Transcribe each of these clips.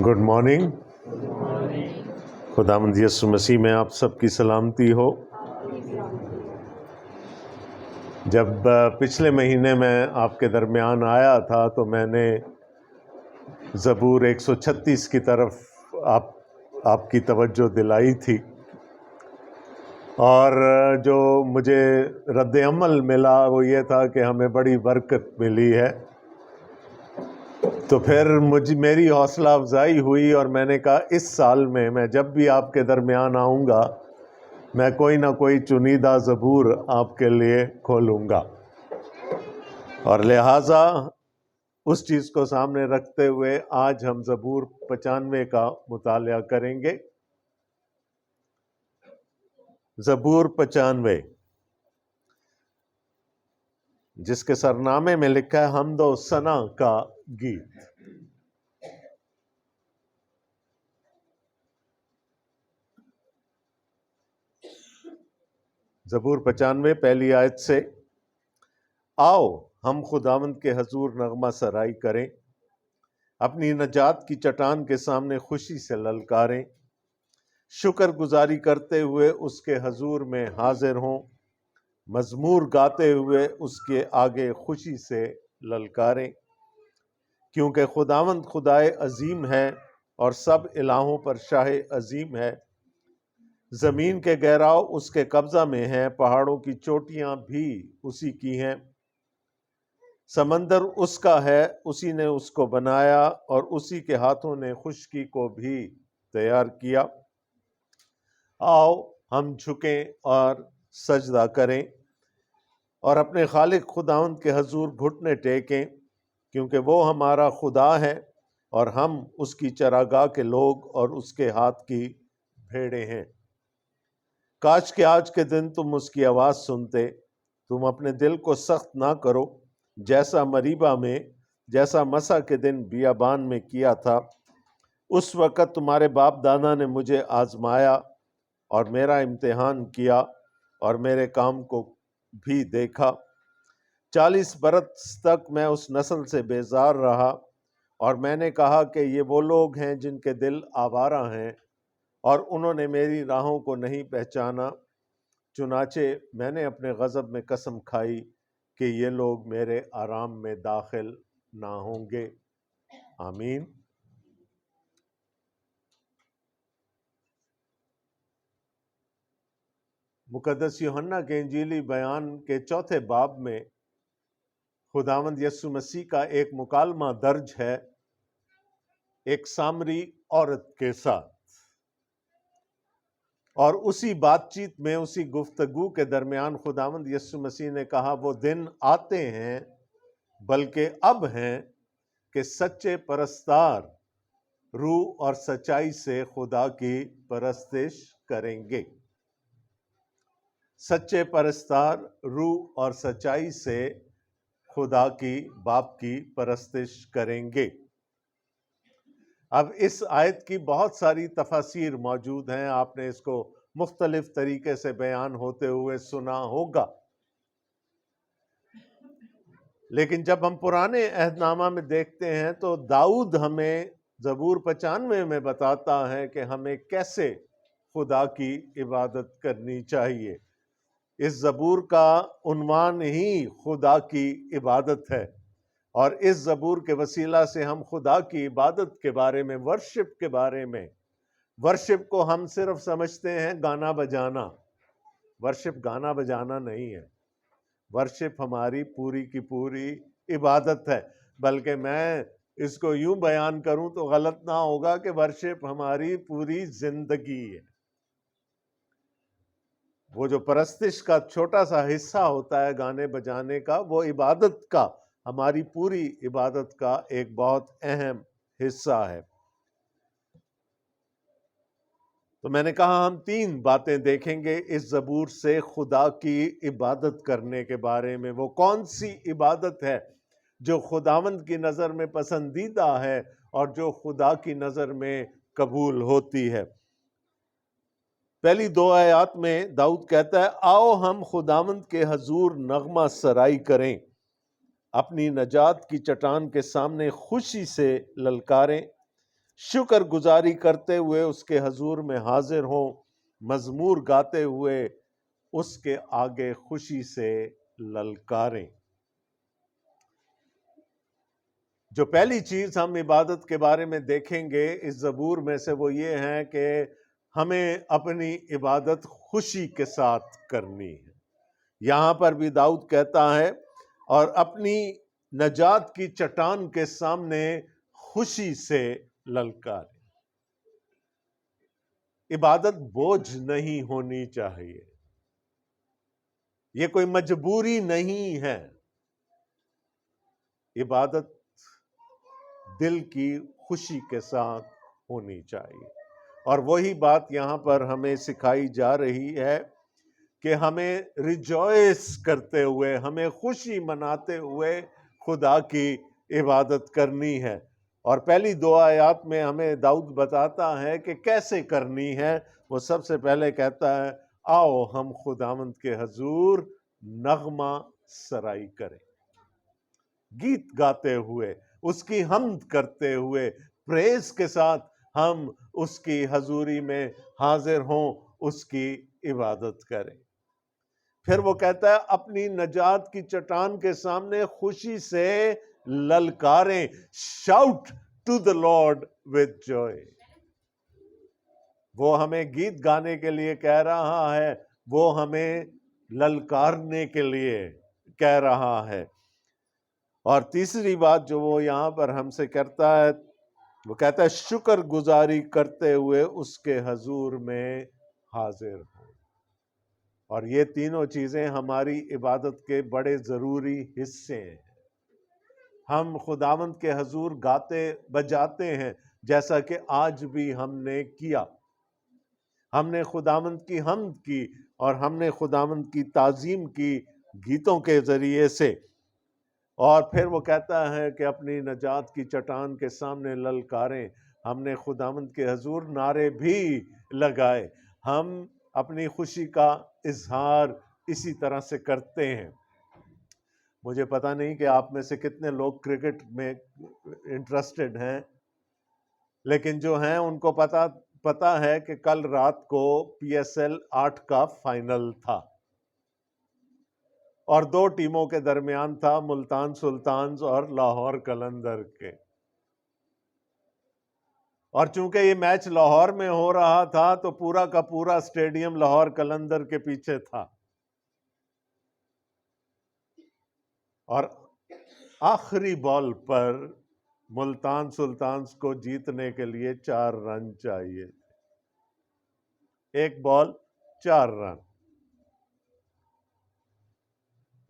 Good morning. خداوند یسوع مسیح میں آپ سب کی سلامتی ہو. جب پچھلے مہینے میں آپ کے درمیان آیا تھا تو میں نے زبور 136 کی طرف آپ کی توجہ دلائی تھی، اور جو مجھے رد عمل ملا وہ یہ تھا کہ ہمیں بڑی برکت ملی ہے. تو پھر میری حوصلہ افزائی ہوئی اور میں نے کہا اس سال میں جب بھی آپ کے درمیان آؤں گا میں کوئی نہ کوئی چنیدہ زبور آپ کے لیے کھولوں گا، اور لہٰذا اس چیز کو سامنے رکھتے ہوئے آج ہم زبور 95 کا مطالعہ کریں گے. زبور 95 جس کے سرنامے میں لکھا ہے حمد و ثنا کا گیت. زبور 95 پہلی آیت سے: آؤ ہم خداوند کے حضور نغمہ سرائی کریں، اپنی نجات کی چٹان کے سامنے خوشی سے للکاریں. شکر گزاری کرتے ہوئے اس کے حضور میں حاضر ہوں، مزمور گاتے ہوئے اس کے آگے خوشی سے للکاریں. کیونکہ خداوند خدائے عظیم ہے اور سب الہوں پر شاہ عظیم ہے. زمین کے گہراؤ اس کے قبضہ میں ہیں، پہاڑوں کی چوٹیاں بھی اسی کی ہیں. سمندر اس کا ہے، اسی نے اس کو بنایا، اور اسی کے ہاتھوں نے خشکی کو بھی تیار کیا. آؤ ہم جھکیں اور سجدہ کریں اور اپنے خالق خداوند کے حضور گھٹنے ٹیکیں، کیونکہ وہ ہمارا خدا ہے اور ہم اس کی چراگاہ کے لوگ اور اس کے ہاتھ کی بھیڑیں ہیں. کاش کہ آج کے دن تم اس کی آواز سنتے. تم اپنے دل کو سخت نہ کرو، جیسا مریبہ میں، جیسا مسا کے دن بیابان میں کیا تھا. اس وقت تمہارے باپ دادا نے مجھے آزمایا اور میرا امتحان کیا اور میرے کام کو بھی دیکھا. 40 برس تک میں اس نسل سے بیزار رہا، اور میں نے کہا کہ یہ وہ لوگ ہیں جن کے دل آوارہ ہیں، اور انہوں نے میری راہوں کو نہیں پہچانا. چنانچہ میں نے اپنے غضب میں قسم کھائی کہ یہ لوگ میرے آرام میں داخل نہ ہوں گے. آمین. مقدس یوحنا کے انجیلی بیان کے 4 باب میں خداوند یسوع مسیح کا ایک مکالمہ درج ہے ایک سامری عورت کے ساتھ، اور اسی بات چیت میں، اسی گفتگو کے درمیان خداوند یسوع مسیح نے کہا وہ دن آتے ہیں، بلکہ اب ہیں، کہ سچے پرستار روح اور سچائی سے خدا کی پرستش کریں گے. سچے پرستار روح اور سچائی سے خدا کی باپ کی پرستش کریں گے. اب اس آیت کی بہت ساری تفاسیر موجود ہیں، آپ نے اس کو مختلف طریقے سے بیان ہوتے ہوئے سنا ہوگا. لیکن جب ہم پرانے عہد نامہ میں دیکھتے ہیں تو داؤد ہمیں زبور 95 میں بتاتا ہے کہ ہمیں کیسے خدا کی عبادت کرنی چاہیے. اس زبور کا عنوان ہی خدا کی عبادت ہے، اور اس زبور کے وسیلہ سے ہم خدا کی عبادت کے بارے میں، ورشپ کے بارے میں، ورشپ کو ہم صرف سمجھتے ہیں گانا بجانا. ورشپ گانا بجانا نہیں ہے، ورشپ ہماری پوری کی پوری عبادت ہے. بلکہ میں اس کو یوں بیان کروں تو غلط نہ ہوگا کہ ورشپ ہماری پوری زندگی ہے. وہ جو پرستش کا چھوٹا سا حصہ ہوتا ہے گانے بجانے کا، وہ عبادت کا، ہماری پوری عبادت کا ایک بہت اہم حصہ ہے. تو میں نے کہا ہم 3 باتیں دیکھیں گے اس زبور سے خدا کی عبادت کرنے کے بارے میں. وہ کون سی عبادت ہے جو خداوند کی نظر میں پسندیدہ ہے اور جو خدا کی نظر میں قبول ہوتی ہے. پہلی 2 آیات میں داؤد کہتا ہے آؤ ہم خداوند کے حضور نغمہ سرائی کریں، اپنی نجات کی چٹان کے سامنے خوشی سے للکاریں. شکر گزاری کرتے ہوئے اس کے حضور میں حاضر ہوں، مزمور گاتے ہوئے اس کے آگے خوشی سے للکاریں۔ جو پہلی چیز ہم عبادت کے بارے میں دیکھیں گے اس زبور میں سے وہ یہ ہے کہ ہمیں اپنی عبادت خوشی کے ساتھ کرنی ہے۔ یہاں پر بھی داؤد کہتا ہے اور اپنی نجات کی چٹان کے سامنے خوشی سے للکاریں۔ عبادت بوجھ نہیں ہونی چاہیے، یہ کوئی مجبوری نہیں ہے، عبادت دل کی خوشی کے ساتھ ہونی چاہیے۔ اور وہی بات یہاں پر ہمیں سکھائی جا رہی ہے کہ ہمیں ریجوائس کرتے ہوئے، ہمیں خوشی مناتے ہوئے خدا کی عبادت کرنی ہے۔ اور پہلی 2 آیات میں ہمیں داؤد بتاتا ہے کہ کیسے کرنی ہے۔ وہ سب سے پہلے کہتا ہے آؤ ہم خداوند کے حضور نغمہ سرائی کریں، گیت گاتے ہوئے، اس کی حمد کرتے ہوئے، پریز کے ساتھ ہم اس کی حضوری میں حاضر ہوں، اس کی عبادت کریں۔ پھر وہ کہتا ہے اپنی نجات کی چٹان کے سامنے خوشی سے للکاریں، shout to the Lord with joy۔ وہ ہمیں گیت گانے کے لیے کہہ رہا ہے، وہ ہمیں للکارنے کے لیے کہہ رہا ہے۔ اور تیسری بات جو وہ یہاں پر ہم سے کرتا ہے، وہ کہتا ہے شکر گزاری کرتے ہوئے اس کے حضور میں حاضر ہوں۔ اور یہ تینوں چیزیں ہماری عبادت کے بڑے ضروری حصے ہیں۔ ہم خداوند کے حضور گاتے بجاتے ہیں جیسا کہ آج بھی ہم نے کیا۔ ہم نے خداوند کی حمد کی اور ہم نے خداوند کی تعظیم کی گیتوں کے ذریعے سے۔ اور پھر وہ کہتا ہے کہ اپنی نجات کی چٹان کے سامنے للکاریں۔ ہم نے خداوند کے حضور نعرے بھی لگائے۔ ہم اپنی خوشی کا اظہار اسی طرح سے کرتے ہیں۔ مجھے پتہ نہیں کہ آپ میں سے کتنے لوگ کرکٹ میں انٹرسٹڈ ہیں، لیکن جو ہیں ان کو پتہ ہے کہ کل رات کو PSL 8 کا فائنل تھا اور 2 ٹیموں کے درمیان تھا، ملتان سلطانز اور لاہور قلندر کے۔ اور چونکہ یہ میچ لاہور میں ہو رہا تھا تو پورا کا پورا اسٹیڈیم لاہور قلندر کے پیچھے تھا۔ اور آخری بال پر ملتان سلطانز کو جیتنے کے لیے 4 رن چاہیے، ایک بال 4 رن،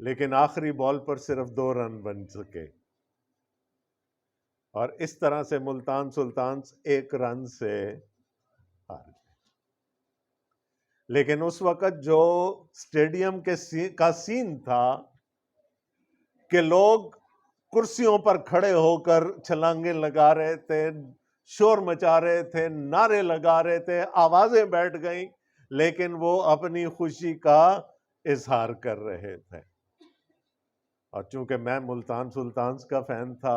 لیکن آخری بال پر صرف 2 رن بن سکے۔ اور اس طرح سے ملتان سلطانز 1 رن سے ہار گئے۔ لیکن اس وقت جو اسٹیڈیم کا سین تھا کہ لوگ کرسیوں پر کھڑے ہو کر چھلانگیں لگا رہے تھے، شور مچا رہے تھے، نعرے لگا رہے تھے، آوازیں بیٹھ گئیں، لیکن وہ اپنی خوشی کا اظہار کر رہے تھے۔ اور چونکہ میں ملتان سلطانز کا فین تھا،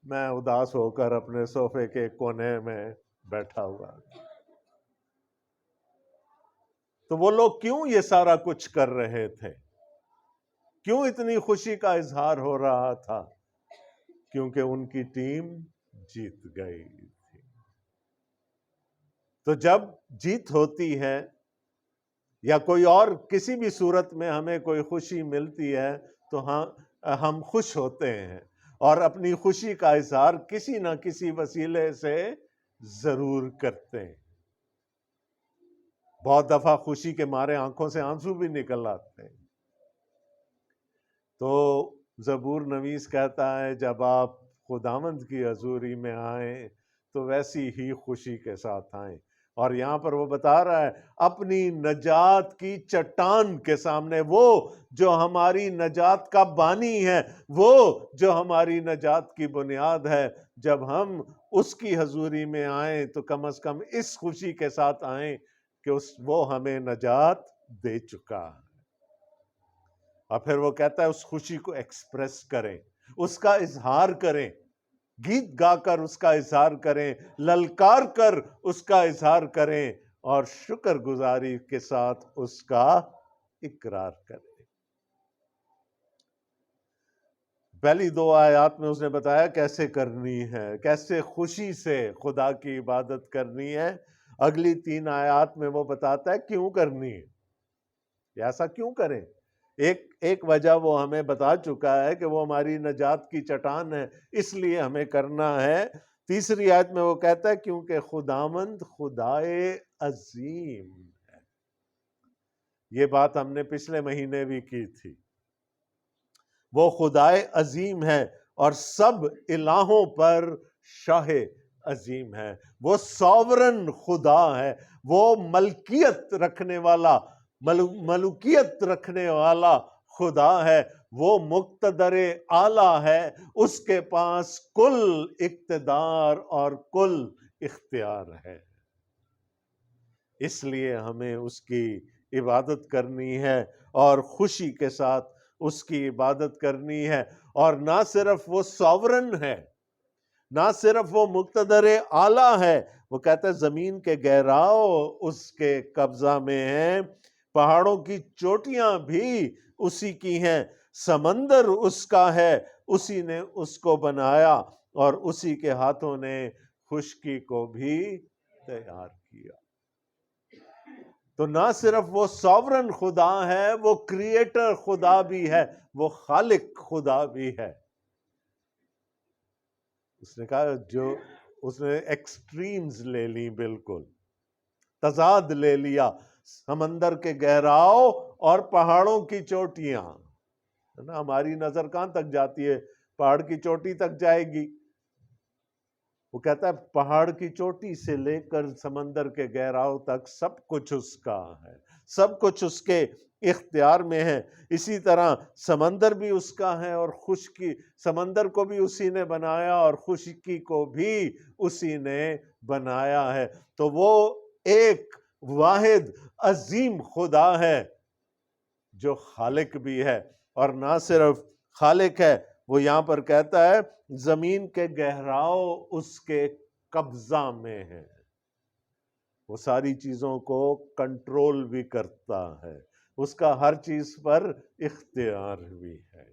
میں اداس ہو کر اپنے صوفے کے کونے میں بیٹھا ہوا۔ تو وہ لوگ کیوں یہ سارا کچھ کر رہے تھے؟ کیوں اتنی خوشی کا اظہار ہو رہا تھا؟ کیونکہ ان کی ٹیم جیت گئی تھی۔ تو جب جیت ہوتی ہے یا کوئی اور کسی بھی صورت میں ہمیں کوئی خوشی ملتی ہے تو ہم خوش ہوتے ہیں اور اپنی خوشی کا اظہار کسی نہ کسی وسیلے سے ضرور کرتے ہیں۔ بہت دفعہ خوشی کے مارے آنکھوں سے آنسو بھی نکل آتے ہیں۔ تو زبور نویس کہتا ہے جب آپ خداوند کی حضوری میں آئیں تو ویسی ہی خوشی کے ساتھ آئیں۔ اور یہاں پر وہ بتا رہا ہے اپنی نجات کی چٹان کے سامنے، وہ جو ہماری نجات کا بانی ہے، وہ جو ہماری نجات کی بنیاد ہے، جب ہم اس کی حضوری میں آئیں تو کم از کم اس خوشی کے ساتھ آئیں کہ وہ ہمیں نجات دے چکا ہے۔ اور پھر وہ کہتا ہے اس خوشی کو ایکسپریس کریں، اس کا اظہار کریں۔ گیت گا کر اس کا اظہار کریں، للکار کر اس کا اظہار کریں، اور شکر گزاری کے ساتھ اس کا اقرار کریں۔ پہلی 2 آیات میں اس نے بتایا کیسے کرنی ہے، کیسے خوشی سے خدا کی عبادت کرنی ہے۔ اگلی 3 آیات میں وہ بتاتا ہے کیوں کرنی ہے، ایسا کیوں کریں۔ ایک وجہ وہ ہمیں بتا چکا ہے کہ وہ ہماری نجات کی چٹان ہے، اس لیے ہمیں کرنا ہے۔ تیسری آیت میں وہ کہتا ہے کیونکہ خداوند خدائے عظیم ہے۔ یہ بات ہم نے پچھلے مہینے بھی کی تھی۔ وہ خدائے عظیم ہے اور سب الہوں پر شاہ عظیم ہے۔ وہ ساورن خدا ہے، وہ ملکیت رکھنے والا، ملوکیت رکھنے والا خدا ہے، وہ مقتدر اعلیٰ ہے، اس کے پاس کل اقتدار اور کل اختیار ہے۔ اس لیے ہمیں اس کی عبادت کرنی ہے اور خوشی کے ساتھ اس کی عبادت کرنی ہے۔ اور نہ صرف وہ ساورن ہے، نہ صرف وہ مقتدر اعلیٰ ہے، وہ کہتا ہے زمین کے گہراؤ اس کے قبضہ میں ہیں، پہاڑوں کی چوٹیاں بھی اسی کی ہیں، سمندر اس کا ہے، اسی نے اس کو بنایا اور اسی کے ہاتھوں نے خشکی کو بھی تیار کیا۔ تو نہ صرف وہ ساورن خدا ہے، وہ کریٹر خدا بھی ہے، وہ خالق خدا بھی ہے۔ اس نے کہا اس نے ایکسٹریمز لے لی، بالکل تضاد لے لیا، سمندر کے گہراؤ اور پہاڑوں کی چوٹیاں۔ ہماری نظر کہاں تک جاتی ہے؟ پہاڑ کی چوٹی تک جائے گی۔ وہ کہتا ہے پہاڑ کی چوٹی سے لے کر سمندر کے گہراؤ تک سب کچھ اس کا ہے، سب کچھ اس کے اختیار میں ہے۔ اسی طرح سمندر بھی اس کا ہے، اور خشکی، سمندر کو بھی اسی نے بنایا اور خشکی کو بھی اسی نے بنایا ہے۔ تو وہ ایک واحد عظیم خدا ہے جو خالق بھی ہے، اور نہ صرف خالق ہے، وہ یہاں پر کہتا ہے زمین کے گہراؤ اس کے قبضہ میں ہے، وہ ساری چیزوں کو کنٹرول بھی کرتا ہے، اس کا ہر چیز پر اختیار بھی ہے۔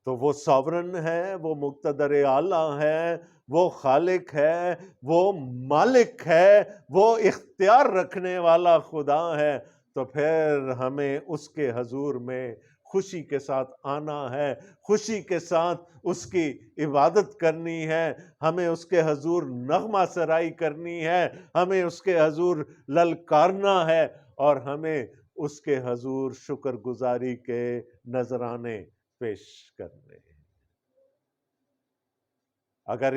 تو وہ ساورن ہے، وہ مقتدر اعلیٰ ہے، وہ خالق ہے، وہ مالک ہے، وہ اختیار رکھنے والا خدا ہے۔ تو پھر ہمیں اس کے حضور میں خوشی کے ساتھ آنا ہے، خوشی کے ساتھ اس کی عبادت کرنی ہے، ہمیں اس کے حضور نغمہ سرائی کرنی ہے، ہمیں اس کے حضور للکارنا ہے، اور ہمیں اس کے حضور شکر گزاری کے نذرانے پیش کرنے ہیں۔ اگر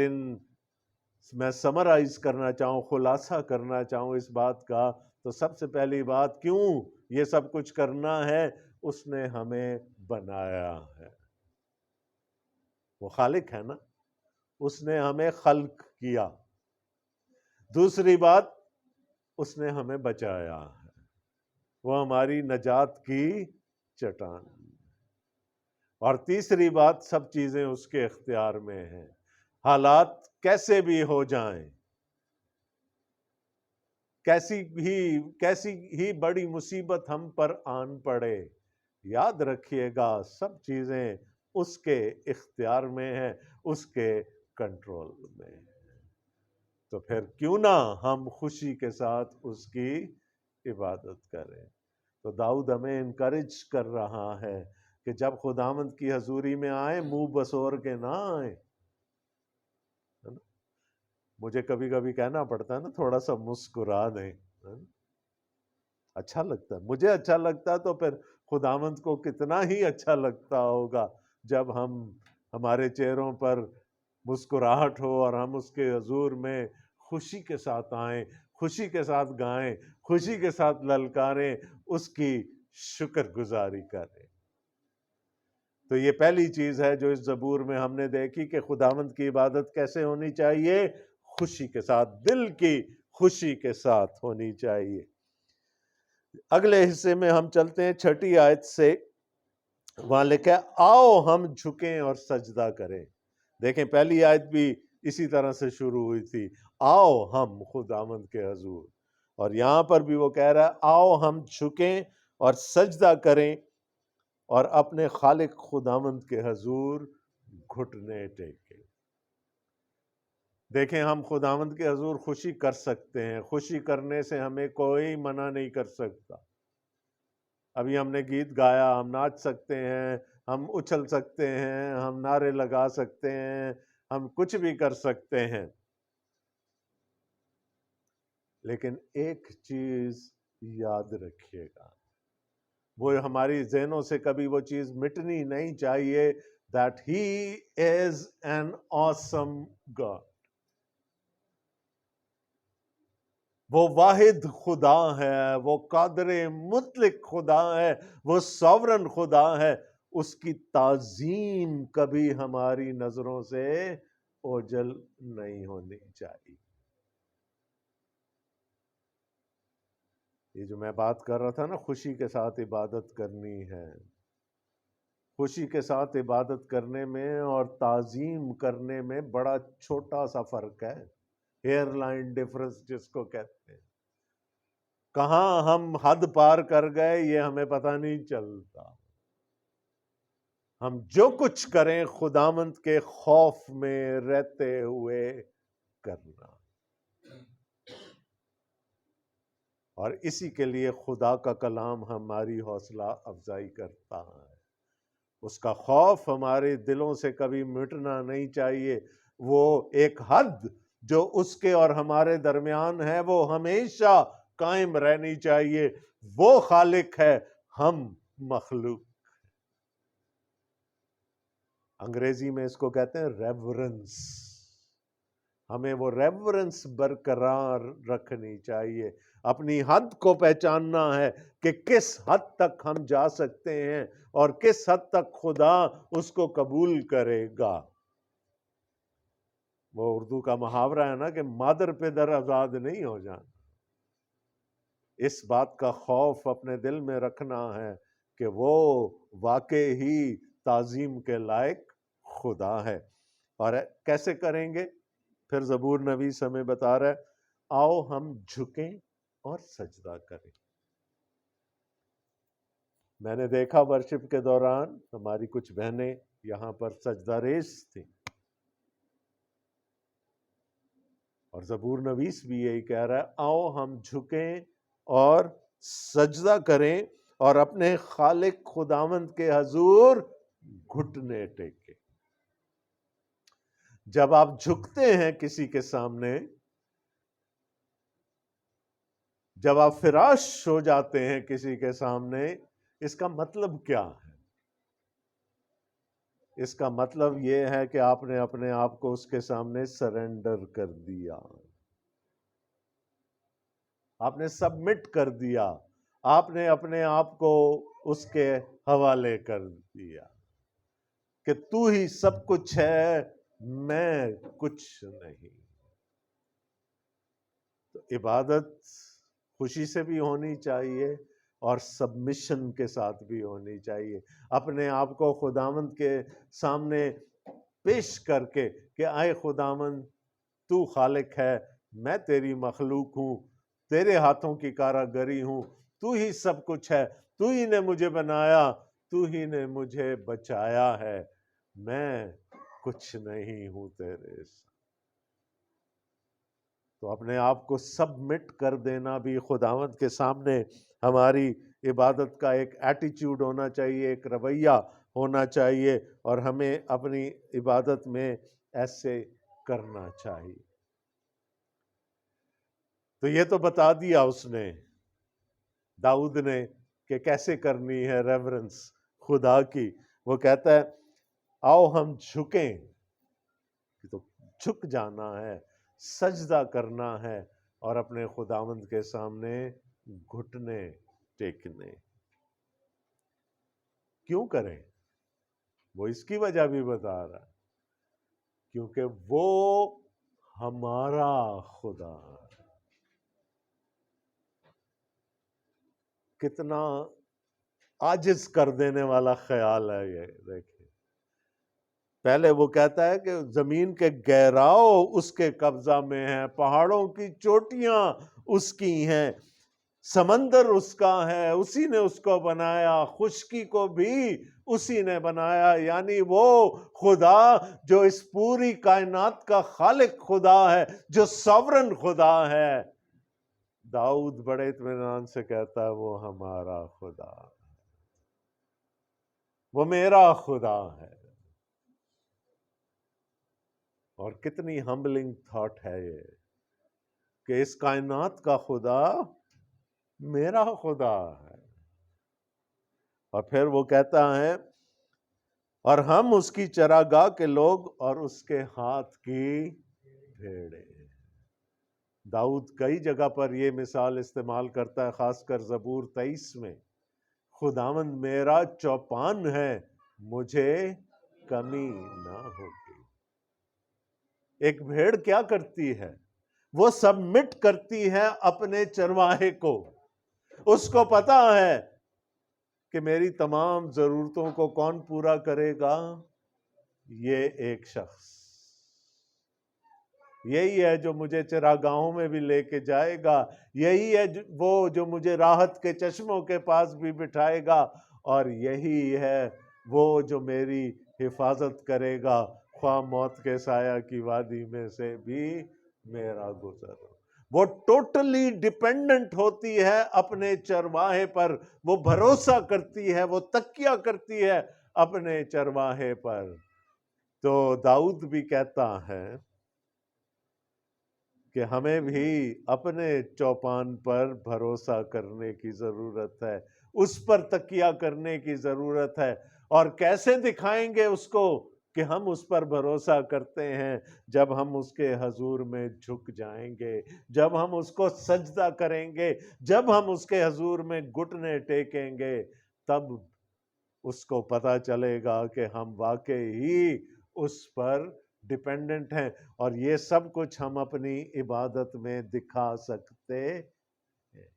میں سمرائز کرنا چاہوں، خلاصہ کرنا چاہوں اس بات کا، تو سب سے پہلی بات کیوں یہ سب کچھ کرنا ہے؟ اس نے ہمیں بنایا ہے، وہ خالق ہے نا، اس نے ہمیں خلق کیا۔ دوسری بات، اس نے ہمیں بچایا ہے، وہ ہماری نجات کی چٹان۔ اور تیسری بات، سب چیزیں اس کے اختیار میں ہیں، حالات کیسے بھی ہو جائیں، کیسی ہی بڑی مصیبت ہم پر آن پڑے، یاد رکھیے گا سب چیزیں اس کے اختیار میں ہیں، اس کے کنٹرول میں ہیں۔ تو پھر کیوں نہ ہم خوشی کے ساتھ اس کی عبادت کریں۔ تو داؤد ہمیں انکریج کر رہا ہے کہ جب خداوند کی حضوری میں آئیں، منہ بسور کے نہ آئیں۔ مجھے کبھی کبھی کہنا پڑتا ہے نا، تھوڑا سا مسکرا دیں، اچھا لگتا ہے، مجھے اچھا لگتا ہے، تو پھر خداوند کو کتنا ہی اچھا لگتا ہوگا جب ہمارے چہروں پر مسکراہٹ ہو اور ہم اس کے حضور میں خوشی کے ساتھ آئیں، خوشی کے ساتھ گائیں، خوشی کے ساتھ للکاریں، اس کی شکر گزاری کریں۔ تو یہ پہلی چیز ہے جو اس زبور میں ہم نے دیکھی کہ خداوند کی عبادت کیسے ہونی چاہیے؟ خوشی کے ساتھ، دل کی خوشی کے ساتھ ہونی چاہیے۔ اگلے حصے میں ہم چلتے ہیں 6 آیت سے وہاں لکھا ہے آؤ ہم جھکیں اور سجدہ کریں. دیکھیں پہلی آیت بھی اسی طرح سے شروع ہوئی تھی، آؤ ہم خداوند کے حضور، اور یہاں پر بھی وہ کہہ رہا ہے آؤ ہم جھکیں اور سجدہ کریں اور اپنے خالق خداوند کے حضور گھٹنے ٹیکیں. دیکھیں ہم خداوند کے حضور خوشی کر سکتے ہیں، خوشی کرنے سے ہمیں کوئی منع نہیں کر سکتا. ابھی ہم نے گیت گایا، ہم ناچ سکتے ہیں، ہم اچھل سکتے ہیں، ہم نعرے لگا سکتے ہیں، ہم کچھ بھی کر سکتے ہیں، لیکن ایک چیز یاد رکھیے گا، وہ ہماری ذہنوں سے کبھی وہ چیز مٹنی نہیں چاہیے، that he is an awesome God. وہ واحد خدا ہے، وہ قادر مطلق خدا ہے، وہ ساورن خدا ہے. اس کی تعظیم کبھی ہماری نظروں سے اوجھل نہیں ہونی چاہیے. یہ جو میں بات کر رہا تھا نا، خوشی کے ساتھ عبادت کرنی ہے، خوشی کے ساتھ عبادت کرنے میں اور تعظیم کرنے میں بڑا چھوٹا سا فرق ہے، ہیئر لائن ڈفرنس جس کو کہتے ہیں. کہاں ہم حد پار کر گئے یہ ہمیں پتہ نہیں چلتا. ہم جو کچھ کریں خداوند کے خوف میں رہتے ہوئے کرنا، اور اسی کے لیے خدا کا کلام ہماری حوصلہ افزائی کرتا ہے. اس کا خوف ہمارے دلوں سے کبھی مٹنا نہیں چاہیے. وہ ایک حد جو اس کے اور ہمارے درمیان ہے وہ ہمیشہ قائم رہنی چاہیے. وہ خالق ہے، ہم مخلوق. انگریزی میں اس کو کہتے ہیں ریورنس. ہمیں وہ ریورنس برقرار رکھنی چاہیے. اپنی حد کو پہچاننا ہے کہ کس حد تک ہم جا سکتے ہیں اور کس حد تک خدا اس کو قبول کرے گا. وہ اردو کا محاورہ ہے نا کہ مادر پہ در آزاد نہیں ہو جانا. اس بات کا خوف اپنے دل میں رکھنا ہے کہ وہ واقع ہی تعظیم کے لائق خدا ہے. اور کیسے کریں گے؟ پھر زبور نویس ہمیں بتا رہا ہے آؤ ہم جھکیں اور سجدہ کریں. میں نے دیکھا ورشپ کے دوران ہماری کچھ بہنیں یہاں پر سجدہ ریز تھیں، اور زبور نویس بھی یہی کہہ رہا ہے آؤ ہم جھکیں اور سجدہ کریں اور اپنے خالق خداوند کے حضور گھٹنے ٹیکیں. جب آپ جھکتے ہیں کسی کے سامنے، جب آپ فراش ہو جاتے ہیں کسی کے سامنے، اس کا مطلب کیا ہے؟ اس کا مطلب یہ ہے کہ آپ نے اپنے آپ کو اس کے سامنے سرنڈر کر دیا، آپ نے سبمٹ کر دیا، آپ نے اپنے آپ کو اس کے حوالے کر دیا کہ تو ہی سب کچھ ہے، میں کچھ نہیں. تو عبادت خوشی سے بھی ہونی چاہیے اور سبمیشن کے ساتھ بھی ہونی چاہیے. اپنے آپ کو خداوند کے سامنے پیش کر کے کہ آئے خداوند تو خالق ہے، میں تیری مخلوق ہوں، تیرے ہاتھوں کی کاراگری ہوں، تو ہی سب کچھ ہے، تو ہی نے مجھے بنایا، تو ہی نے مجھے بچایا ہے، میں کچھ نہیں ہوں تیرے ساتھ. تو اپنے آپ کو سبمٹ کر دینا بھی خداوند کے سامنے ہماری عبادت کا ایک ایٹیچیوڈ ہونا چاہیے، ایک رویہ ہونا چاہیے، اور ہمیں اپنی عبادت میں ایسے کرنا چاہیے. تو یہ تو بتا دیا اس نے، داؤد نے، کہ کیسے کرنی ہے ریورنس خدا کی. وہ کہتا ہے آؤ ہم جھکیں، تو جھک جانا ہے، سجدہ کرنا ہے اور اپنے خداوند کے سامنے گھٹنے ٹیکنے. کیوں کریں؟ وہ اس کی وجہ بھی بتا رہا ہے، کیونکہ وہ ہمارا خدا ہے. کتنا عاجز کر دینے والا خیال ہے یہ. دیکھیں پہلے وہ کہتا ہے کہ زمین کے گہراؤ اس کے قبضہ میں ہیں، پہاڑوں کی چوٹیاں اس کی ہیں، سمندر اس کا ہے، اسی نے اس کو بنایا، خشکی کو بھی اسی نے بنایا. یعنی وہ خدا جو اس پوری کائنات کا خالق خدا ہے، جو ساورن خدا ہے. داؤد بڑے اطمینان سے کہتا ہے وہ ہمارا خدا، وہ میرا خدا ہے. اور کتنی ہمبلنگ تھاٹ ہے یہ کہ اس کائنات کا خدا میرا خدا ہے. اور پھر وہ کہتا ہے اور ہم اس کی چراگاہ کے لوگ اور اس کے ہاتھ کی بھیڑیں. داؤد کئی جگہ پر یہ مثال استعمال کرتا ہے، خاص کر زبور 23 میں. خداوند میرا چوپان ہے، مجھے کمی نہ ہوگی. ایک بھیڑ کیا کرتی ہے؟ وہ سبمٹ کرتی ہے اپنے چرواہے کو. اس کو پتا ہے کہ میری تمام ضرورتوں کو کون پورا کرے گا؟ یہ ایک شخص. یہی ہے جو مجھے چراگاہوں میں بھی لے کے جائے گا، یہی ہے وہ جو مجھے راحت کے چشموں کے پاس بھی بٹھائے گا، اور یہی ہے وہ جو میری حفاظت کرے گا، خواہ موت کے سایہ کی وادی میں سے بھی میرا گزر ہو. وہ ٹوٹلی ڈیپینڈنٹ ہوتی ہے اپنے چرواہے پر، وہ بھروسہ کرتی ہے، وہ تکیہ کرتی ہے اپنے چرواہے پر. تو داؤد بھی کہتا ہے کہ ہمیں بھی اپنے چوپان پر بھروسہ کرنے کی ضرورت ہے، اس پر تکیہ کرنے کی ضرورت ہے. اور کیسے دکھائیں گے اس کو کہ ہم اس پر بھروسہ کرتے ہیں؟ جب ہم اس کے حضور میں جھک جائیں گے، جب ہم اس کو سجدہ کریں گے، جب ہم اس کے حضور میں گھٹنے ٹیکیں گے، تب اس کو پتا چلے گا کہ ہم واقعی ہی اس پر ڈیپینڈنٹ ہیں. اور یہ سب کچھ ہم اپنی عبادت میں دکھا سکتے ہیں.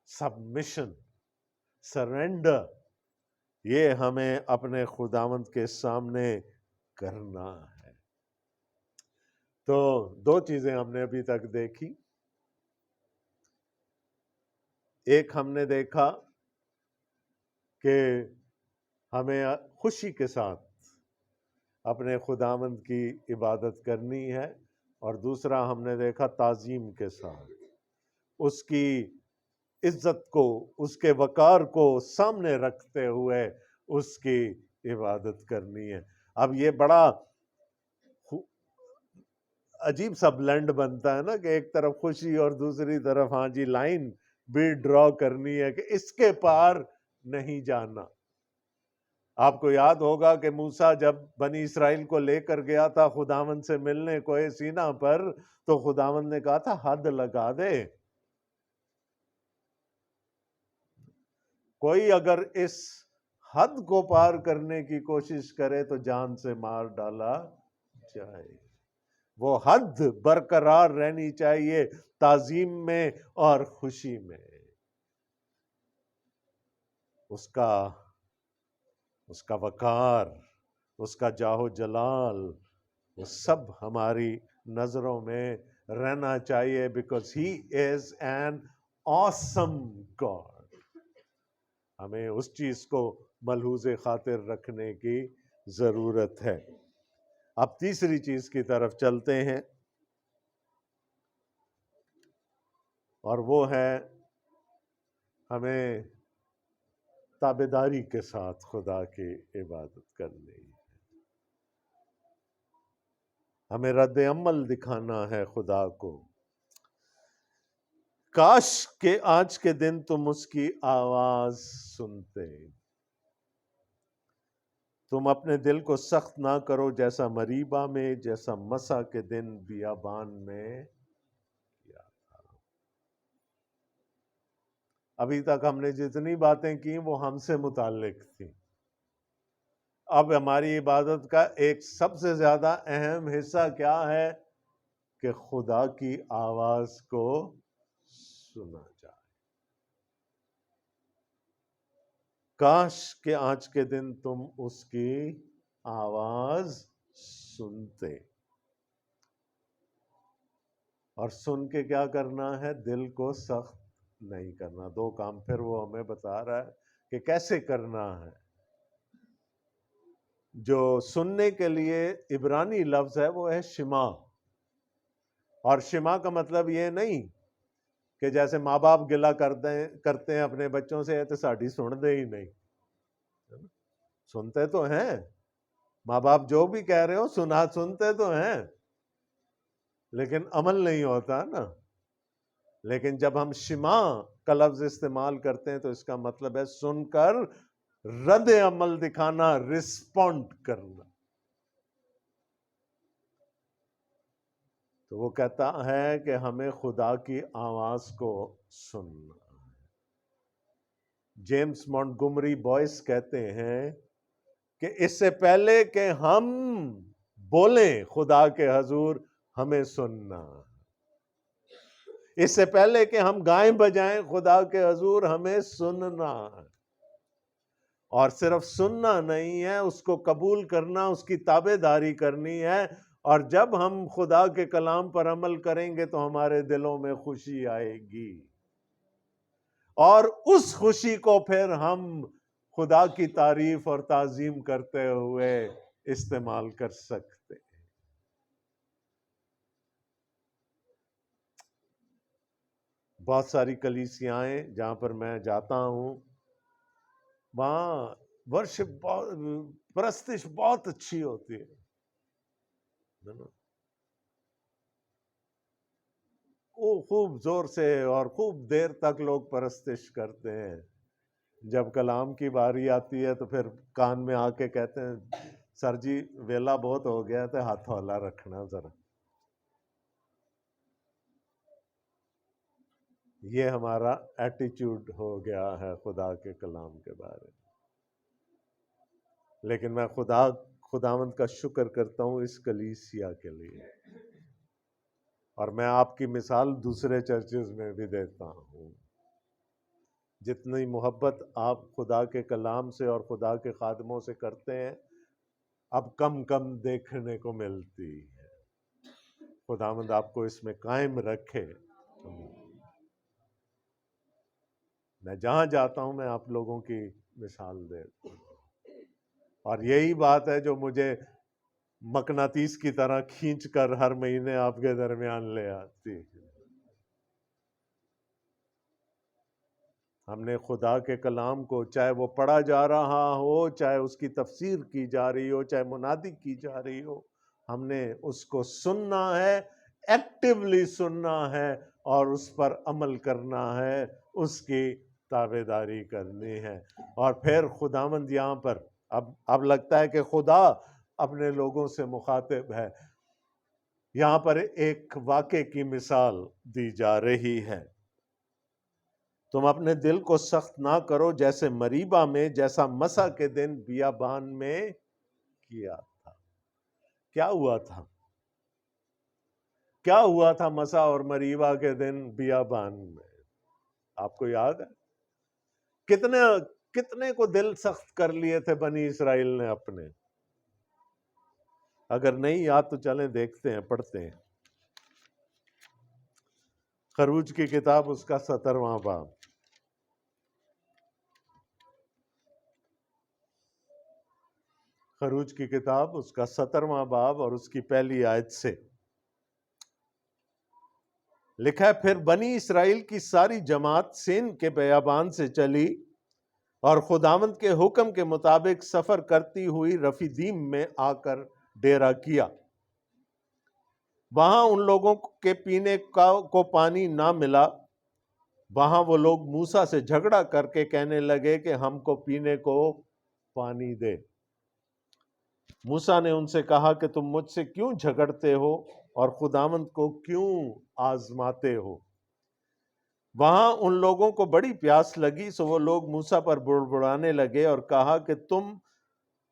سبمیشن، سرنڈر، یہ ہمیں اپنے خداوند کے سامنے کرنا ہے. تو دو چیزیں ہم نے ابھی تک دیکھی. ایک ہم نے دیکھا کہ ہمیں خوشی کے ساتھ اپنے خداوند کی عبادت کرنی ہے، اور دوسرا ہم نے دیکھا تعظیم کے ساتھ اس کی عزت کو، اس کے وقار کو سامنے رکھتے ہوئے اس کی عبادت کرنی ہے. اب یہ بڑا عجیب سا بلینڈ بنتا ہے نا کہ ایک طرف خوشی اور دوسری طرف ہاں جی لائن بھی ڈرا کرنی ہے کہ اس کے پار نہیں جانا. آپ کو یاد ہوگا کہ موسیٰ جب بنی اسرائیل کو لے کر گیا تھا خداوند سے ملنے کوہ سینا پر، تو خداوند نے کہا تھا حد لگا دے. کوئی اگر اس حد کو پار کرنے کی کوشش کرے تو جان سے مار ڈالا جائے. وہ حد برقرار رہنی چاہیے تعظیم میں اور خوشی میں. اس کا وقار، اس کا جاہ و جلال، وہ سب ہماری نظروں میں رہنا چاہیے، because he is an awesome god. ہمیں اس چیز کو ملحوظ خاطر رکھنے کی ضرورت ہے. اب تیسری چیز کی طرف چلتے ہیں، اور وہ ہے ہمیں تابعداری کے ساتھ خدا کی عبادت کرنی. ہمیں رد عمل دکھانا ہے خدا کو. کاش کہ آج کے دن تم اس کی آواز سنتے. تم اپنے دل کو سخت نہ کرو جیسا مریبہ میں، جیسا مسا کے دن بیابان میں کیا تھا. ابھی تک ہم نے جتنی باتیں کی وہ ہم سے متعلق تھیں. اب ہماری عبادت کا ایک سب سے زیادہ اہم حصہ کیا ہے؟ کہ خدا کی آواز کو سنا جائے. کاش کہ آج کے دن تم اس کی آواز سنتے، اور سن کے کیا کرنا ہے؟ دل کو سخت نہیں کرنا۔ دو کام پھر وہ ہمیں بتا رہا ہے کہ کیسے کرنا ہے۔ جو سننے کے لیے عبرانی لفظ ہے وہ ہے شما، اور شما کا مطلب یہ نہیں کہ جیسے ماں باپ گلا کرتے ہیں اپنے بچوں سے تو ساڈی سن دے ہی نہیں، سنتے تو ہیں ماں باپ، جو بھی کہہ رہے ہو سنتے تو ہیں، لیکن عمل نہیں ہوتا نا۔ لیکن جب ہم شما کا لفظ استعمال کرتے ہیں تو اس کا مطلب ہے سن کر رد عمل دکھانا، رسپونڈ کرنا۔ تو وہ کہتا ہے کہ ہمیں خدا کی آواز کو سننا ہے۔ جیمز مونٹگومری بوائس کہتے ہیں کہ اس سے پہلے کہ ہم بولیں خدا کے حضور ہمیں سننا ہے، اس سے پہلے کہ ہم گائیں بجائیں خدا کے حضور ہمیں سننا ہے۔ اور صرف سننا نہیں ہے، اس کو قبول کرنا، اس کی تابع داری کرنی ہے، اور جب ہم خدا کے کلام پر عمل کریں گے تو ہمارے دلوں میں خوشی آئے گی، اور اس خوشی کو پھر ہم خدا کی تعریف اور تعظیم کرتے ہوئے استعمال کر سکتے ہیں۔ بہت ساری کلیسیائیں جہاں پر میں جاتا ہوں وہاں ورشپ پرستش بہت اچھی ہوتی ہے، وہ خوب زور سے اور خوب دیر تک لوگ پرستش کرتے ہیں۔ جب کلام کی باری آتی ہے تو پھر کان میں آ کے کہتے ہیں سر جی ویلا بہت ہو گیا تو ہاتھ والا رکھنا ذرا۔ یہ ہمارا ایٹیچیوڈ ہو گیا ہے خدا کے کلام کے بارے میں۔ لیکن میں خداوند کا شکر کرتا ہوں اس کلیسیا کے لیے، اور میں آپ کی مثال دوسرے چرچز میں بھی دیتا ہوں۔ جتنی محبت آپ خدا کے کلام سے اور خدا کے خادموں سے کرتے ہیں اب کم کم دیکھنے کو ملتی ہے۔ خداوند آپ کو اس میں قائم رکھے۔ میں جہاں جاتا ہوں میں آپ لوگوں کی مثال دیتا ہوں، اور یہی بات ہے جو مجھے مقناطیس کی طرح کھینچ کر ہر مہینے آپ کے درمیان لے آتی ہے۔ ہم نے خدا کے کلام کو، چاہے وہ پڑھا جا رہا ہو، چاہے اس کی تفسیر کی جا رہی ہو، چاہے منادی کی جا رہی ہو، ہم نے اس کو سننا ہے، ایکٹیولی سننا ہے، اور اس پر عمل کرنا ہے، اس کی تابع داری کرنی ہے۔ اور پھر خداوند یہاں پر اب لگتا ہے کہ خدا اپنے لوگوں سے مخاطب ہے۔ یہاں پر ایک واقعے کی مثال دی جا رہی ہے۔ تم اپنے دل کو سخت نہ کرو جیسے مریبا میں، جیسا مسا کے دن بیابان میں کیا تھا۔ کیا ہوا تھا؟ کیا ہوا تھا مسا اور مریبا کے دن بیابان میں؟ آپ کو یاد ہے؟ کتنے کو دل سخت کر لیے تھے بنی اسرائیل نے اپنے؟ اگر نہیں یاد تو چلیں دیکھتے ہیں، پڑھتے ہیں۔ خروج کی کتاب اس کا 17واں باب، خروج کی کتاب اس کا 17واں باب اور اس کی پہلی آیت سے لکھا ہے، پھر بنی اسرائیل کی ساری جماعت سین کے بیابان سے چلی اور خداوند کے حکم کے مطابق سفر کرتی ہوئی رفیدیم میں آ کر ڈیرا کیا۔ وہاں ان لوگوں کے پینے کو پانی نہ ملا۔ وہاں وہ لوگ موسیٰ سے جھگڑا کر کے کہنے لگے کہ ہم کو پینے کو پانی دے۔ موسیٰ نے ان سے کہا کہ تم مجھ سے کیوں جھگڑتے ہو اور خداوند کو کیوں آزماتے ہو؟ وہاں ان لوگوں کو بڑی پیاس لگی، سو وہ لوگ موسیٰ پر بڑبڑانے لگے اور کہا کہ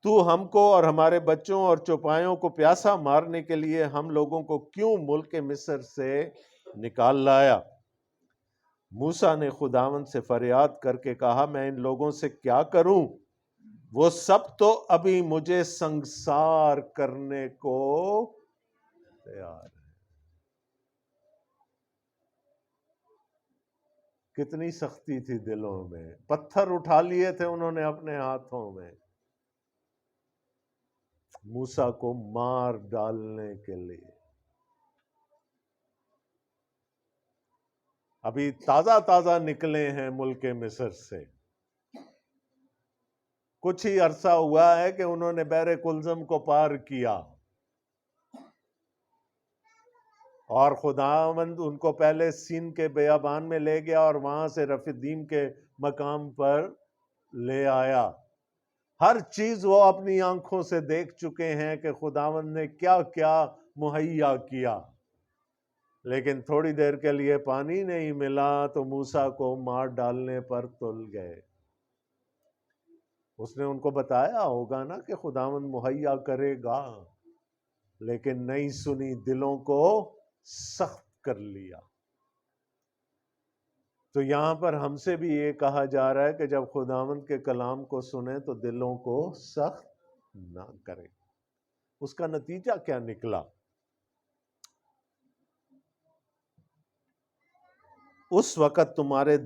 تو ہم کو اور ہمارے بچوں اور چوپایوں کو پیاسا مارنے کے لیے ہم لوگوں کو کیوں ملک مصر سے نکال لایا؟ موسیٰ نے خداوند سے فریاد کر کے کہا میں ان لوگوں سے کیا کروں؟ وہ سب تو ابھی مجھے سنگسار کرنے کو تیار ہے۔ کتنی سختی تھی دلوں میں، پتھر اٹھا لیے تھے انہوں نے اپنے ہاتھوں میں موسیٰ کو مار ڈالنے کے لیے۔ ابھی تازہ تازہ نکلے ہیں ملک مصر سے، کچھ ہی عرصہ ہوا ہے کہ انہوں نے بحر کلزم کو پار کیا، اور خداوند ان کو پہلے سین کے بیابان میں لے گیا اور وہاں سے رفیدیم کے مقام پر لے آیا۔ ہر چیز وہ اپنی آنکھوں سے دیکھ چکے ہیں کہ خداوند نے کیا کیا مہیا کیا، لیکن تھوڑی دیر کے لیے پانی نہیں ملا تو موسیٰ کو مار ڈالنے پر تل گئے۔ اس نے ان کو بتایا ہوگا نا کہ خداوند مہیا کرے گا، لیکن نہیں سنی، دلوں کو سخت کر لیا۔ تو یہاں پر ہم سے بھی یہ کہا جا رہا ہے کہ جب خداوند کے کلام کو سنیں تو دلوں کو سخت نہ کریں۔ اس کا نتیجہ کیا نکلا؟ اس وقت تمہارے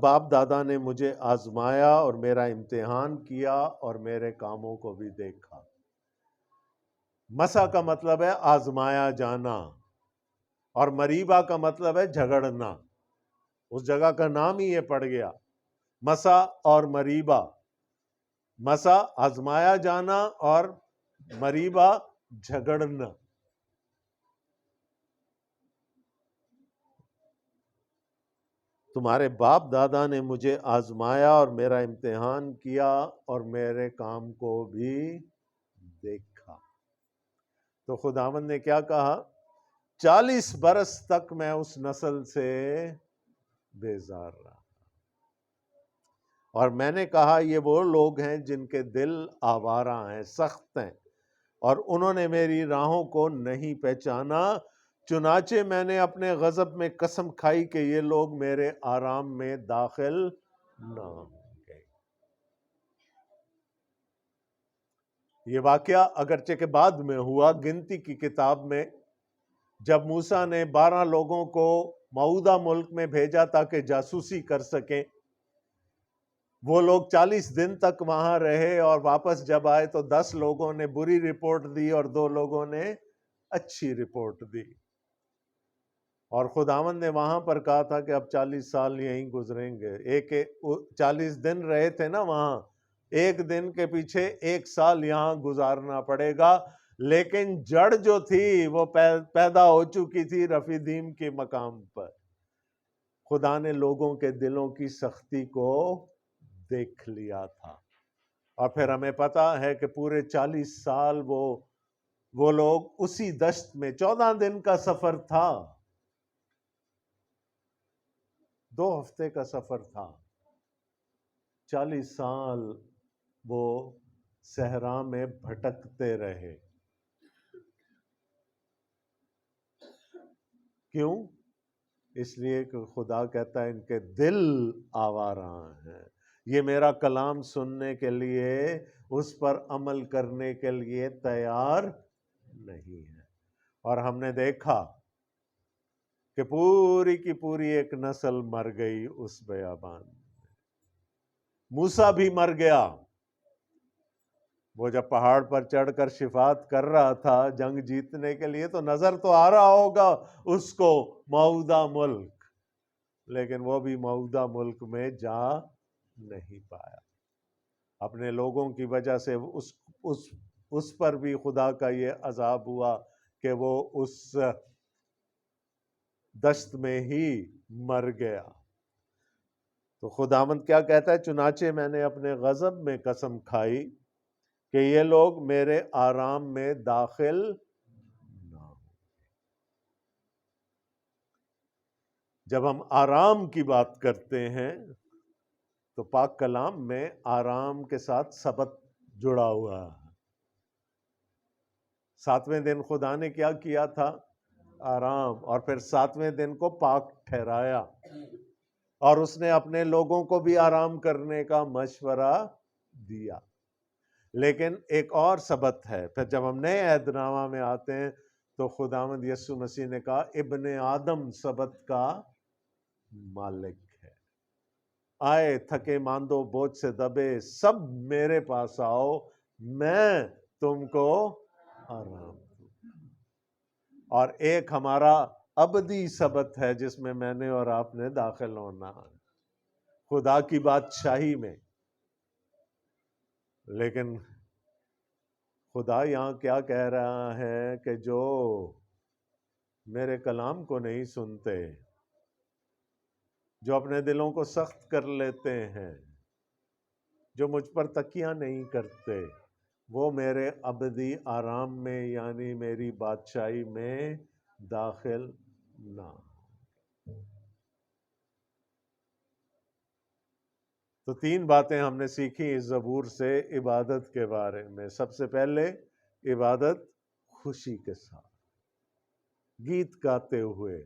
باپ دادا نے مجھے آزمایا اور میرا امتحان کیا اور میرے کاموں کو بھی دیکھا۔ مسا کا مطلب ہے آزمایا جانا، اور مریبا کا مطلب ہے جھگڑنا۔ اس جگہ کا نام ہی یہ پڑ گیا، مسا اور مریبا۔ مسا آزمایا جانا اور مریبا جھگڑنا۔ تمہارے باپ دادا نے مجھے آزمایا اور میرا امتحان کیا اور میرے کام کو بھی دیکھا۔ تو خداوند نے کیا کہا؟ 40 برس تک میں اس نسل سے بیزار رہا، اور میں نے کہا یہ وہ لوگ ہیں جن کے دل آوارہ ہیں، سخت ہیں، اور انہوں نے میری راہوں کو نہیں پہچانا۔ چنانچہ میں نے اپنے غضب میں قسم کھائی کہ یہ لوگ میرے آرام میں داخل نہ ہوں گے۔ یہ واقعہ اگرچہ کہ بعد میں ہوا، گنتی کی کتاب میں جب موسیٰ نے 12 لوگوں کو موعودہ ملک میں بھیجا تاکہ جاسوسی کر سکیں، وہ لوگ 40 دن تک وہاں رہے، اور واپس جب آئے تو 10 لوگوں نے بری رپورٹ دی اور 2 لوگوں نے اچھی رپورٹ دی۔ اور خداوند نے وہاں پر کہا تھا کہ اب 40 سال یہیں گزریں گے۔ 40 دن رہے تھے نا وہاں، ایک دن کے پیچھے 1 سال یہاں گزارنا پڑے گا، لیکن جڑ جو تھی وہ پیدا ہو چکی تھی رفیدیم کے مقام پر۔ خدا نے لوگوں کے دلوں کی سختی کو دیکھ لیا تھا، اور پھر ہمیں پتا ہے کہ پورے 40 سال وہ لوگ اسی دشت میں، 14 دن کا سفر تھا، 2 ہفتے کا سفر تھا، 40 سال وہ صحرا میں بھٹکتے رہے۔ کیوں؟ اس لیے کہ خدا کہتا ہے ان کے دل آوارہ ہیں، یہ میرا کلام سننے کے لیے، اس پر عمل کرنے کے لیے تیار نہیں ہے۔ اور ہم نے دیکھا کہ پوری کی پوری ایک نسل مر گئی اس بیابان میں۔ موسیٰ بھی مر گیا، وہ جب پہاڑ پر چڑھ کر شفاعت کر رہا تھا جنگ جیتنے کے لیے، تو نظر تو آ رہا ہوگا اس کو موعودہ ملک، لیکن وہ بھی موعودہ ملک میں جا نہیں پایا۔ اپنے لوگوں کی وجہ سے اس پر بھی خدا کا یہ عذاب ہوا کہ وہ اس دشت میں ہی مر گیا۔ تو خداوند کیا کہتا ہے؟ چنانچہ میں نے اپنے غضب میں قسم کھائی کہ یہ لوگ میرے آرام میں داخل نہ ہوں۔ جب ہم آرام کی بات کرتے ہیں تو پاک کلام میں آرام کے ساتھ سبت جڑا ہوا ہے۔ 7ویں دن خدا نے کیا کیا تھا؟ آرام، اور پھر 7ویں دن کو پاک ٹھہرایا۔ اور اس نے اپنے لوگوں کو بھی آرام کرنے کا مشورہ دیا. لیکن ایک اور سبت ہے. پھر جب ہم نئے عہد نامہ میں آتے ہیں تو خداوند یسوع مسیح نے کہا ابن آدم سبت کا مالک ہے. آئے تھکے ماندو بوجھ سے دبے سب میرے پاس آؤ، میں تم کو آرام دوں. اور ایک ہمارا ابدی سبت ہے جس میں میں نے اور آپ نے داخل ہونا ہے، خدا کی بادشاہی میں. لیکن خدا یہاں کیا کہہ رہا ہے کہ جو میرے کلام کو نہیں سنتے، جو اپنے دلوں کو سخت کر لیتے ہیں، جو مجھ پر تکیہ نہیں کرتے، وہ میرے ابدی آرام میں یعنی میری بادشاہی میں داخل نہ. تو 3 باتیں ہم نے سیکھی اس زبور سے عبادت کے بارے میں. سب سے پہلے عبادت خوشی کے ساتھ، گیت گاتے ہوئے،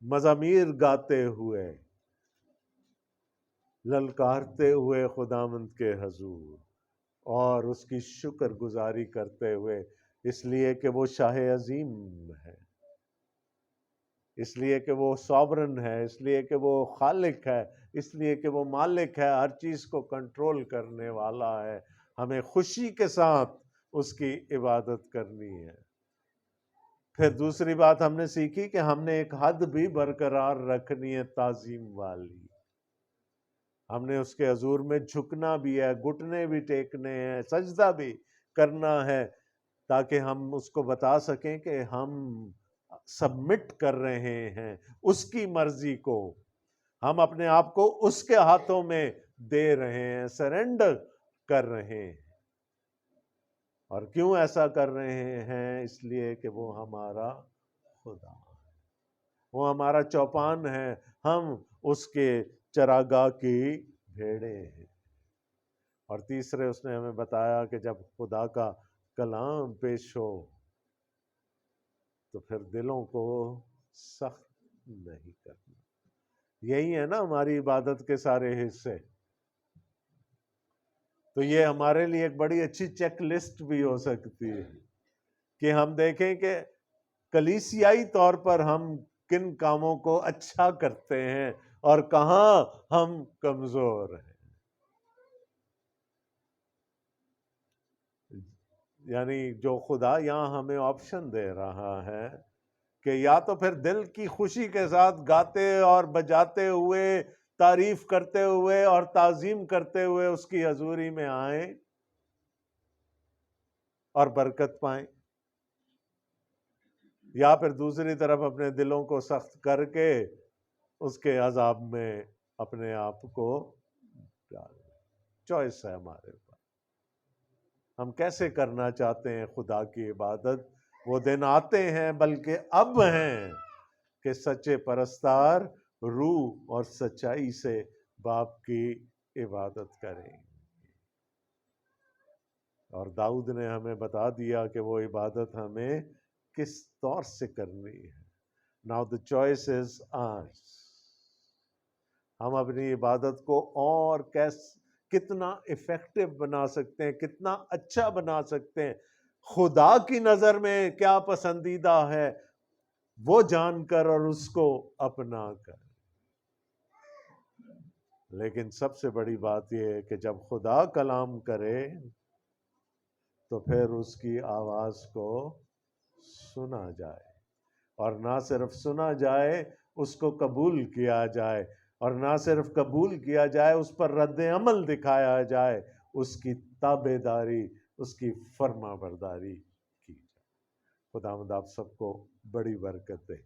مزامیر گاتے ہوئے، للکارتے ہوئے خداوند کے حضور، اور اس کی شکر گزاری کرتے ہوئے، اس لیے کہ وہ شاہ عظیم ہے، اس لیے کہ وہ ساورن ہے، اس لیے کہ وہ خالق ہے، اس لیے کہ وہ مالک ہے، ہر چیز کو کنٹرول کرنے والا ہے. ہمیں خوشی کے ساتھ اس کی عبادت کرنی ہے. پھر دوسری بات ہم نے سیکھی کہ ہم نے ایک حد بھی برقرار رکھنی ہے تعظیم والی. ہم نے اس کے حضور میں جھکنا بھی ہے، گھٹنے بھی ٹیکنے ہیں، سجدہ بھی کرنا ہے، تاکہ ہم اس کو بتا سکیں کہ ہم سبمٹ کر رہے ہیں اس کی مرضی کو، ہم اپنے آپ کو اس کے ہاتھوں میں دے رہے ہیں، سرنڈر کر رہے ہیں. اور کیوں ایسا کر رہے ہیں؟ اس لیے کہ وہ ہمارا خدا ہے، وہ ہمارا چوپان ہے، ہم اس کے چراگاہ کی بھیڑیں ہیں. اور تیسرے اس نے ہمیں بتایا کہ جب خدا کا کلام پیش ہو تو پھر دلوں کو سخت نہیں کرنا. یہی ہے نا ہماری عبادت کے سارے حصے. تو یہ ہمارے لیے ایک بڑی اچھی چیک لسٹ بھی ہو سکتی ہے کہ ہم دیکھیں کہ کلیسیائی طور پر ہم کن کاموں کو اچھا کرتے ہیں اور کہاں ہم کمزور ہیں. یعنی جو خدا یہاں ہمیں آپشن دے رہا ہے کہ یا تو پھر دل کی خوشی کے ساتھ گاتے اور بجاتے ہوئے، تعریف کرتے ہوئے اور تعظیم کرتے ہوئے اس کی حضوری میں آئیں اور برکت پائیں، یا پھر دوسری طرف اپنے دلوں کو سخت کر کے اس کے عذاب میں اپنے آپ کو ڈال دیں. چوائس ہے ہمارے پاس، ہم کیسے کرنا چاہتے ہیں خدا کی عبادت. وہ دن آتے ہیں بلکہ اب ہیں کہ سچے پرستار روح اور سچائی سے باپ کی عبادت کریں. اور داؤد نے ہمیں بتا دیا کہ وہ عبادت ہمیں کس طور سے کرنی ہے. Now the choice is ours. ہم اپنی عبادت کو اور کتنا افیکٹو بنا سکتے ہیں، کتنا اچھا بنا سکتے ہیں، خدا کی نظر میں کیا پسندیدہ ہے وہ جان کر اور اس کو اپنا کر. لیکن سب سے بڑی بات یہ ہے کہ جب خدا کلام کرے تو پھر اس کی آواز کو سنا جائے، اور نہ صرف سنا جائے، اس کو قبول کیا جائے، اور نہ صرف قبول کیا جائے، اس پر رد عمل دکھایا جائے، اس کی تابع داری، اس کی فرما برداری کی جائے. خداوند آپ سب کو بڑی برکت دے.